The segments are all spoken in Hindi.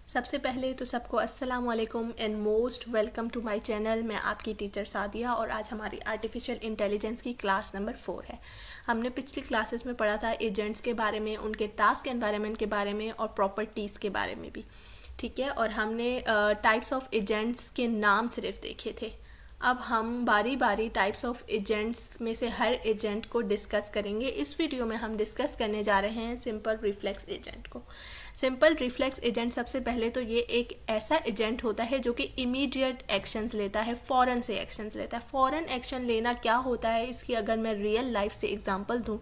सबसे पहले तो सबको अस्सलाम वालेकुम and most welcome to my channel. मैं आपकी टीचर सादिया और आज हमारी आर्टिफिशियल इंटेलिजेंस की क्लास नंबर 4 है। हमने पिछली क्लासेस में पढ़ा था एजेंट्स के बारे में, उनके टास्क एनवायरनमेंट के बारे में और प्रॉपर्टीज़ के बारे में भी, ठीक है। और हमने टाइप्स ऑफ एजेंट्स के नाम सिर्फ देखे थे। अब हम बारी बारी टाइप्स ऑफ एजेंट्स में से हर एजेंट को डिस्कस करेंगे। इस वीडियो में हम डिस्कस करने जा रहे हैं सिंपल रिफ्लेक्स एजेंट को। सिंपल रिफ्लेक्स एजेंट सबसे पहले तो ये एक ऐसा एजेंट होता है जो कि इमीडिएट एक्शंस लेता है, फ़ौरन से एक्शंस लेता है। फ़ौरन एक्शन लेना क्या होता है, इसकी अगर मैं रियल लाइफ से एग्जांपल दूं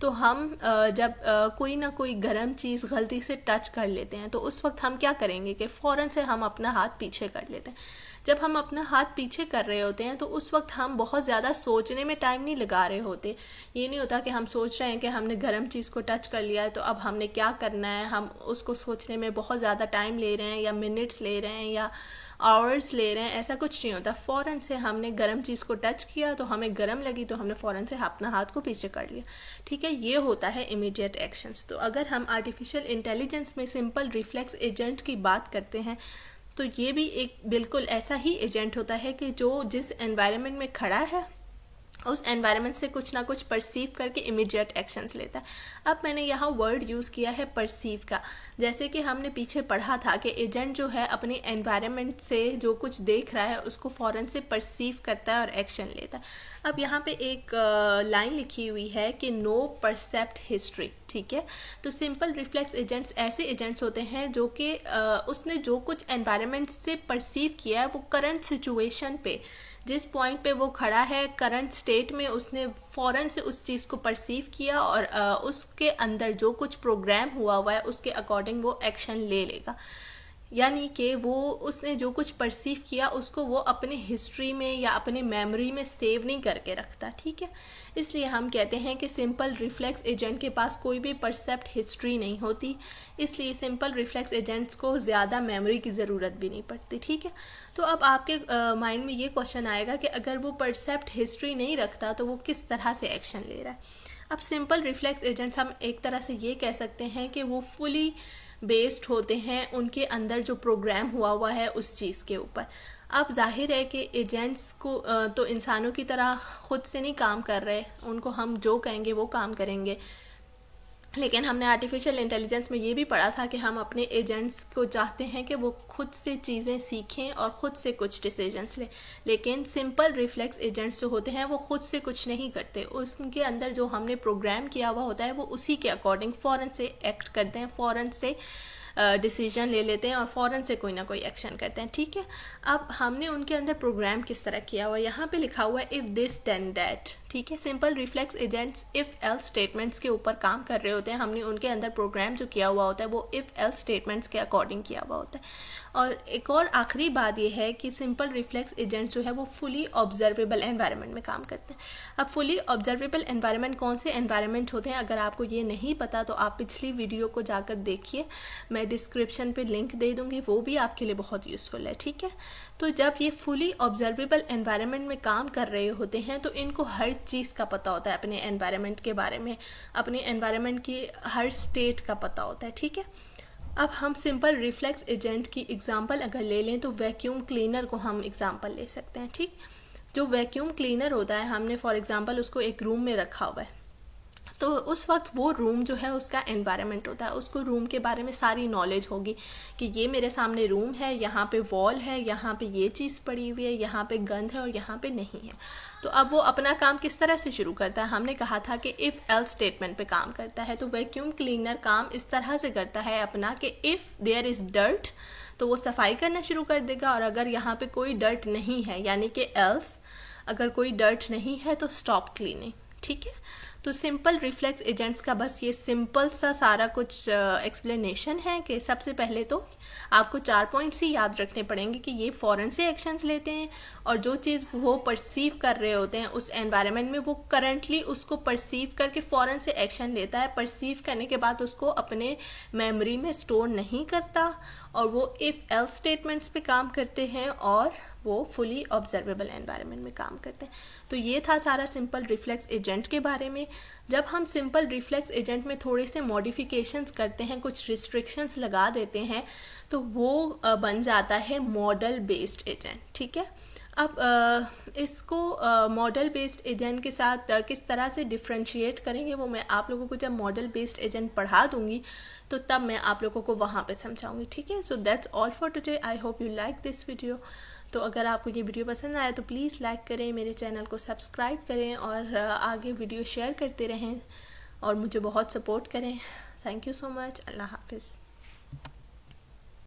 तो हम जब कोई ना कोई गर्म चीज़ गलती से टच कर लेते हैं तो उस वक्त हम क्या करेंगे कि फ़ौरन से हम अपना हाथ पीछे कर लेते हैं। जब हम अपना हाथ पीछे कर रहे होते हैं तो उस वक्त हम बहुत ज़्यादा सोचने में टाइम नहीं लगा रहे होते। ये नहीं होता कि हम सोच रहे हैं कि हमने गर्म चीज़ को टच कर लिया है तो अब हमने क्या करना है, हम उसको सोचने में बहुत ज़्यादा टाइम ले रहे हैं या मिनट्स ले रहे हैं या आवर्स ले रहे हैं, ऐसा कुछ नहीं होता। फ़ौरन से हमने गर्म चीज़ को टच किया तो हमें गर्म लगी तो हमने फ़ौरन से अपना हाथ को पीछे कर लिया, ठीक है। ये होता है इमीडिएट एक्शंस। तो अगर हम आर्टिफिशियल इंटेलिजेंस में सिंपल रिफ्लेक्स एजेंट की बात करते हैं तो ये भी एक बिल्कुल ऐसा ही एजेंट होता है कि जो जिस एनवायरनमेंट में खड़ा है उस एनवायरनमेंट से कुछ ना कुछ परसीव करके इमीडिएट एक्शंस लेता है। अब मैंने यहाँ वर्ड यूज़ किया है परसीव का। जैसे कि हमने पीछे पढ़ा था कि एजेंट जो है अपने एनवायरनमेंट से जो कुछ देख रहा है उसको फ़ौरन से परसीव करता है और एक्शन लेता है। अब यहाँ पे एक लाइन लिखी हुई है कि नो परसेप्ट हिस्ट्री, ठीक है। तो सिंपल रिफ्लेक्स एजेंट्स ऐसे एजेंट्स होते हैं जो कि उसने जो कुछ एनवायरनमेंट से परसीव किया है वो करंट सिचुएशन पे, जिस पॉइंट पे वो खड़ा है करंट स्टेट में, उसने फ़ौरन से उस चीज़ को परसीव किया और उसके अंदर जो कुछ प्रोग्राम हुआ है उसके अकॉर्डिंग वो एक्शन ले लेगा। यानी कि वो उसने जो कुछ परसीव किया उसको वो अपने हिस्ट्री में या अपने मेमोरी में सेव नहीं करके रखता, ठीक है। इसलिए हम कहते हैं कि सिंपल रिफ्लेक्स एजेंट के पास कोई भी परसेप्ट हिस्ट्री नहीं होती, इसलिए सिंपल रिफ्लेक्स एजेंट्स को ज़्यादा मेमोरी की ज़रूरत भी नहीं पड़ती, ठीक है। तो अब आपके माइंड में ये क्वेश्चन आएगा कि अगर वो परसेप्ट हिस्ट्री नहीं रखता तो वो किस तरह से एक्शन ले रहा है। अब सिंपल रिफ्लेक्स एजेंट्स हम एक तरह से ये कह सकते हैं कि वो फुली बेस्ड होते हैं उनके अंदर जो प्रोग्राम हुआ है उस चीज़ के ऊपर। अब जाहिर है कि एजेंट्स को तो इंसानों की तरह खुद से नहीं काम कर रहे, उनको हम जो कहेंगे वो काम करेंगे। लेकिन हमने आर्टिफिशियल इंटेलिजेंस में ये भी पढ़ा था कि हम अपने एजेंट्स को चाहते हैं कि वो खुद से चीज़ें सीखें और ख़ुद से कुछ डिसीजंस लें। लेकिन सिंपल रिफ्लेक्स एजेंट्स जो होते हैं वो खुद से कुछ नहीं करते, उनके अंदर जो हमने प्रोग्राम किया हुआ होता है वो उसी के अकॉर्डिंग फ़ौरन से एक्ट करते हैं, फ़ौरन से डिसीजन ले लेते हैं और फ़ौरन से कोई ना कोई एक्शन करते हैं, ठीक है। अब हमने उनके अंदर प्रोग्राम किस तरह किया हुआ है, यहाँ पे लिखा हुआ है इफ़ दिस देन दैट, ठीक है। Simple reflex agents if else statements के ऊपर काम कर रहे होते हैं। हमने उनके अंदर प्रोग्राम जो किया हुआ होता है वो इफ़ एल्स स्टेटमेंट्स के अकॉर्डिंग किया हुआ होता है। और एक और आखिरी बात यह है कि सिंपल रिफ्लेक्स एजेंट्स जो है वो फुली ऑब्जर्वेबल एनवायरनमेंट में काम करते हैं। अब फुली ऑब्जर्वेबल एनवायरनमेंट कौन से एनवायरनमेंट होते हैं, अगर आपको ये नहीं पता तो आप पिछली वीडियो को जाकर देखिए, मैं डिस्क्रिप्शन पे लिंक दे दूँगी, वो भी आपके लिए बहुत यूज़फुल है, ठीक है। तो जब ये फुली ऑब्जर्वेबल एनवायरनमेंट में काम कर रहे होते हैं तो इनको हर चीज़ का पता होता है, अपने एनवायरनमेंट के बारे में, अपने एनवायरनमेंट की हर स्टेट का पता होता है, ठीक है। अब हम सिंपल रिफ्लेक्स एजेंट की एग्जांपल अगर ले लें तो वैक्यूम क्लीनर को हम एग्जांपल ले सकते हैं, ठीक। जो वैक्यूम क्लीनर होता है हमने फॉर एग्जांपल उसको एक रूम में रखा हुआ है, तो उस वक्त वो रूम जो है उसका एनवायरनमेंट होता है, उसको रूम के बारे में सारी नॉलेज होगी कि ये मेरे सामने रूम है, यहाँ पे वॉल है, यहाँ पे ये चीज़ पड़ी हुई है, यहाँ पे गंद है और यहाँ पे नहीं है। तो अब वो अपना काम किस तरह से शुरू करता है, हमने कहा था कि इफ़ एल्स स्टेटमेंट पे काम करता है। तो वैक्यूम क्लीनर काम इस तरह से करता है अपना कि इफ़ देयर इज़ डर्ट तो वो सफाई करना शुरू कर देगा, और अगर यहाँ पे कोई डर्ट नहीं है यानी कि एल्स, अगर कोई डर्ट नहीं है तो स्टॉप क्लीनिंग, ठीक है। तो सिंपल रिफ्लेक्स एजेंट्स का बस ये सिंपल सा सारा कुछ एक्सप्लेनेशन है कि सबसे पहले तो आपको 4 पॉइंट्स ही याद रखने पड़ेंगे कि ये फ़ौरन से एक्शंस लेते हैं और जो चीज़ वो परसीव कर रहे होते हैं उस एनवायरनमेंट में वो करंटली उसको परसीव करके फ़ौरन से एक्शन लेता है। परसीव करने के बाद उसको अपने मेमोरी में स्टोर नहीं करता और वो इफ़ एल्स स्टेटमेंट्स पे काम करते हैं और वो फुली ऑब्जर्वेबल एनवायरनमेंट में काम करते हैं। तो ये था सारा सिंपल रिफ्लेक्स एजेंट के बारे में। जब हम सिंपल रिफ्लेक्स एजेंट में थोड़े से मॉडिफिकेशंस करते हैं, कुछ रिस्ट्रिक्शंस लगा देते हैं, तो वो बन जाता है मॉडल बेस्ड एजेंट। ठीक है, अब इसको मॉडल बेस्ड एजेंट के साथ किस तरह से डिफ्रेंशिएट करेंगे वो मैं आप लोगों को जब मॉडल बेस्ड एजेंट पढ़ा दूंगी तो तब मैं आप लोगों को वहाँ पे समझाऊंगी। ठीक है, so that's all for today. I hope you like this video. तो अगर आपको ये वीडियो पसंद आया तो प्लीज़ लाइक करें, मेरे चैनल को सब्सक्राइब करें और आगे वीडियो शेयर करते रहें और मुझे बहुत सपोर्ट करें। Thank you so much. Allah हाफिज़।